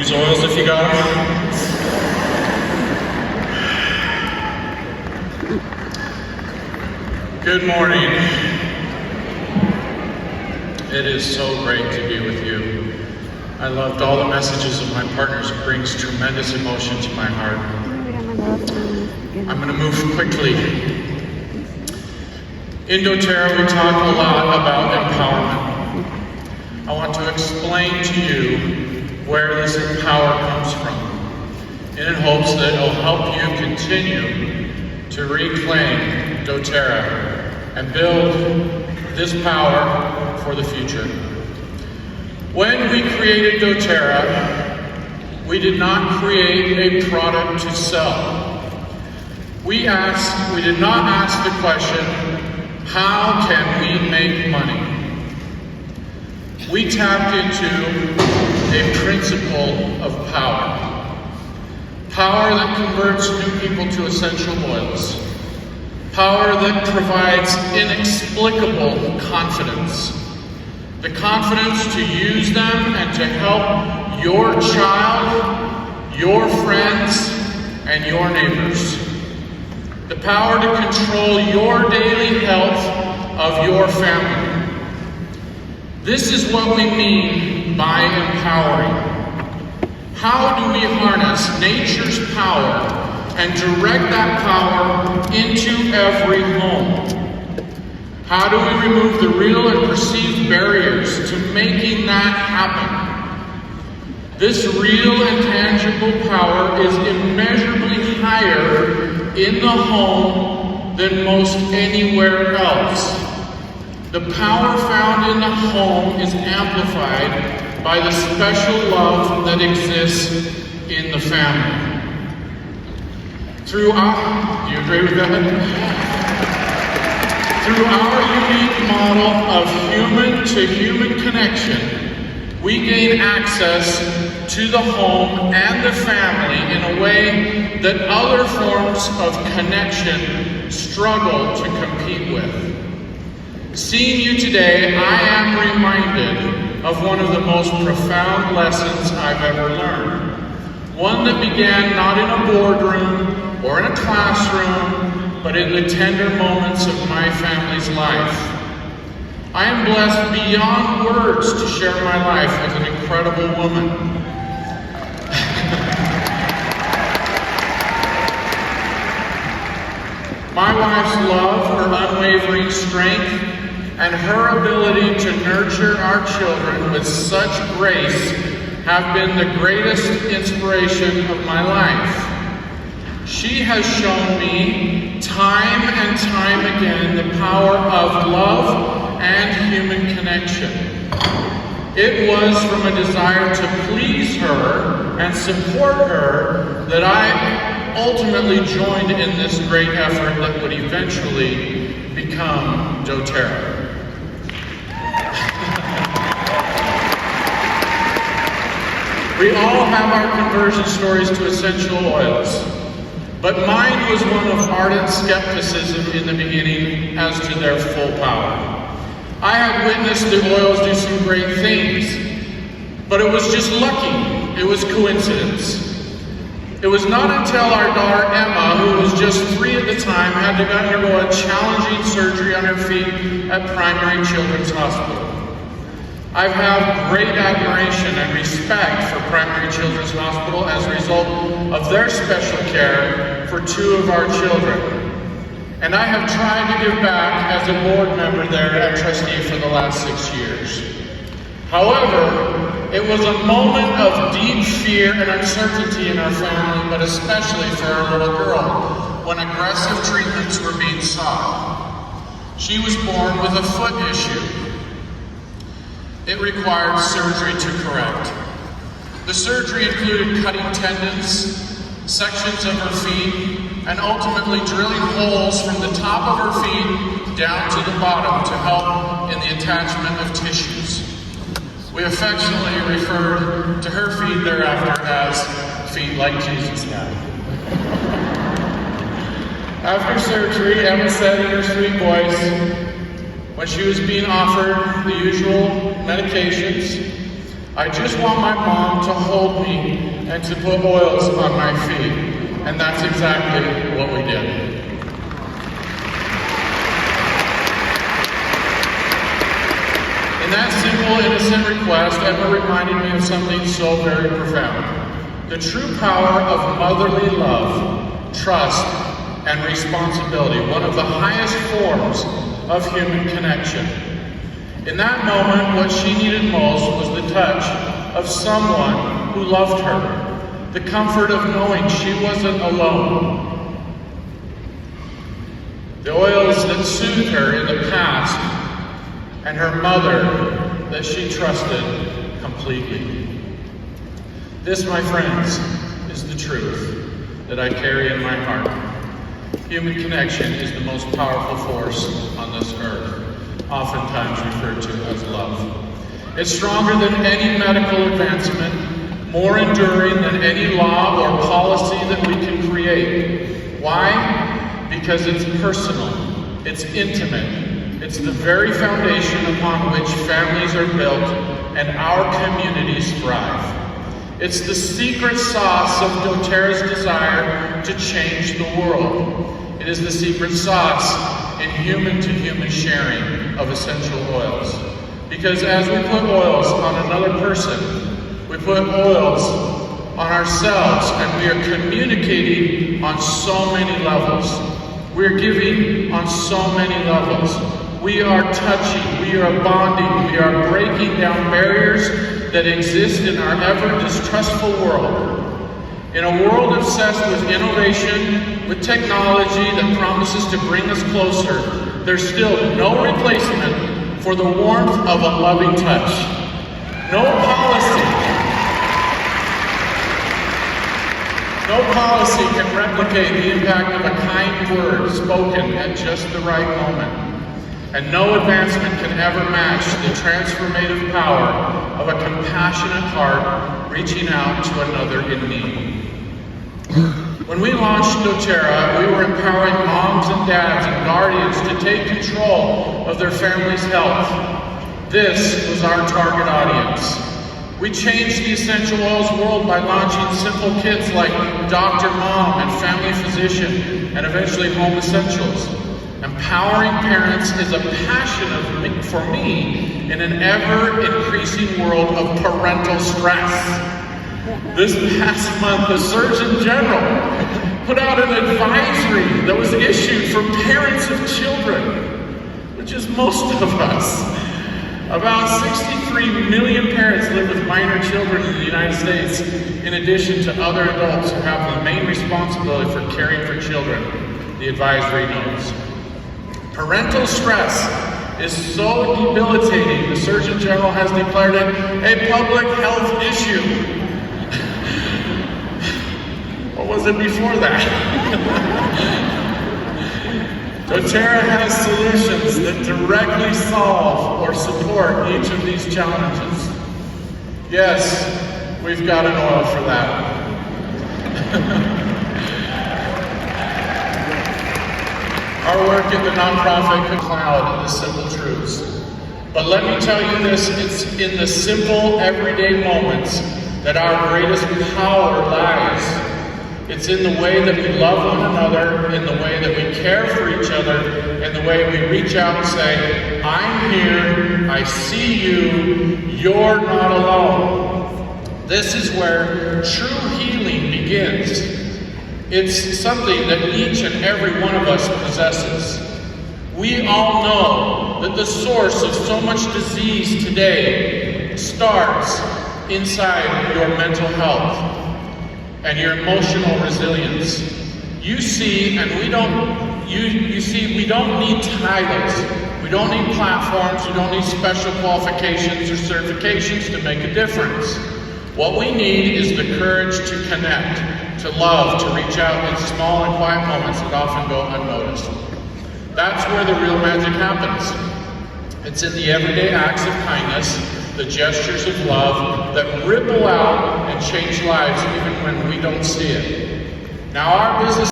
these oils if you got them. Good morning. It is so great to be with you. I loved all the messages of my partners. It brings tremendous emotion to my heart. I'm going to move quickly. In doTERRA, we talk a lot about empowerment. I want to explain to you where this power comes from, in hopes that it will help you continue to reclaim doTERRA and build this power for the future. When we created doTERRA, we did not create a product to sell. We did not ask the question, how can we make money? We tapped into a principle of power. Power that converts new people to essential oils. Power that provides inexplicable confidence. The confidence to use them and to help your child, your friends, and your neighbors. The power to control your daily health of your family. This is what we mean by empowering. How do we harness nature's power and direct that power into every home? How do we remove the real and perceived barriers to making that happen? This real and tangible power is immeasurably higher in the home than most anywhere else. The power found in the home is amplified by the special love that exists in the family. Do you agree with that? Through our unique model of human-to-human connection, we gain access to the home and the family in a way that other forms of connection struggle to compete with. Seeing you today, I am reminded of one of the most profound lessons I've ever learned. One that began not in a boardroom or in a classroom, but in the tender moments of my family's life. I am blessed beyond words to share my life with an incredible woman. My wife's love, her unwavering strength, and her ability to nurture our children with such grace have been the greatest inspiration of my life. She has shown me time and time again the power of love and human connection. It was from a desire to please her and support her that I ultimately joined in this great effort that would eventually become doTERRA. We all have our conversion stories to essential oils. But mine was one of ardent skepticism in the beginning as to their full power. I had witnessed the oils do some great things, but it was just lucky. It was coincidence. It was not until our daughter Emma, who was just 3 at the time, had to undergo a challenging surgery on her feet at Primary Children's Hospital. I have great admiration and respect for Primary Children's Hospital as a result of their special care for 2 of our children. And I have tried to give back as a board member there and trustee for the last 6 years. However, it was a moment of deep fear and uncertainty in our family, but especially for our little girl, when aggressive treatments were being sought. She was born with a foot issue. It required surgery to correct. The surgery included cutting tendons, sections of her feet, and ultimately drilling holes from the top of her feet down to the bottom to help in the attachment of tissues. We affectionately referred to her feet thereafter as feet like Jesus had. After surgery, Emma said in her sweet voice, when she was being offered the usual medications, I just want my mom to hold me and to put oils on my feet. And that's exactly what we did. In that simple, innocent request, Emma reminded me of something so very profound. The true power of motherly love, trust, and responsibility, one of the highest forms of human connection. In that moment, what she needed most was the touch of someone who loved her, the comfort of knowing she wasn't alone. The oils that soothed her in the past, and her mother that she trusted completely. This, my friends, is the truth that I carry in my heart. Human connection is the most powerful force on this earth, oftentimes referred to as love. It's stronger than any medical advancement, more enduring than any law or policy that we can create. Why? Because it's personal, it's intimate, it's the very foundation upon which families are built and our communities thrive. It's the secret sauce of doTERRA's desire to change the world. It is the secret sauce in human-to-human sharing of essential oils. Because as we put oils on another person, we put oils on ourselves, and we are communicating on so many levels. We're giving on so many levels. We are touching, we are bonding, we are breaking down barriers that exist in our ever-distrustful world. In a world obsessed with innovation, with technology that promises to bring us closer, there's still no replacement for the warmth of a loving touch. No policy can replicate the impact of a kind word spoken at just the right moment. And no advancement can ever match the transformative power of a compassionate heart reaching out to another in need. When we launched doTERRA, we were empowering moms and dads and guardians to take control of their family's health. This was our target audience. We changed the essential oils world by launching simple kits like Dr. Mom and Family Physician, and eventually Home Essentials. Empowering parents is a passion for me in an ever-increasing world of parental stress. This past month, the Surgeon General put out an advisory that was issued for parents of children, which is most of us. About 63 million parents live with minor children in the United States, in addition to other adults who have the main responsibility for caring for children, the advisory notes. Parental stress is so debilitating, the Surgeon General has declared it a public health issue. What was it before that? doTERRA has solutions that directly solve or support each of these challenges. Yes, we've got an oil for that. Our work at the nonprofit could cloud the simple truths. But let me tell you this, it's in the simple, everyday moments that our greatest power lies. It's in the way that we love one another, in the way that we care for each other, in the way we reach out and say, I'm here, I see you, you're not alone. This is where true healing begins. It's something that each and every one of us possesses. We all know that the source of so much disease today starts inside your mental health and your emotional resilience. You see, we don't need titles. We don't need platforms. We don't need special qualifications or certifications to make a difference. What we need is the courage to connect, to love, to reach out in small and quiet moments that often go unnoticed. That's where the real magic happens. It's in the everyday acts of kindness, the gestures of love that ripple out and change lives even when we don't see it. Now our business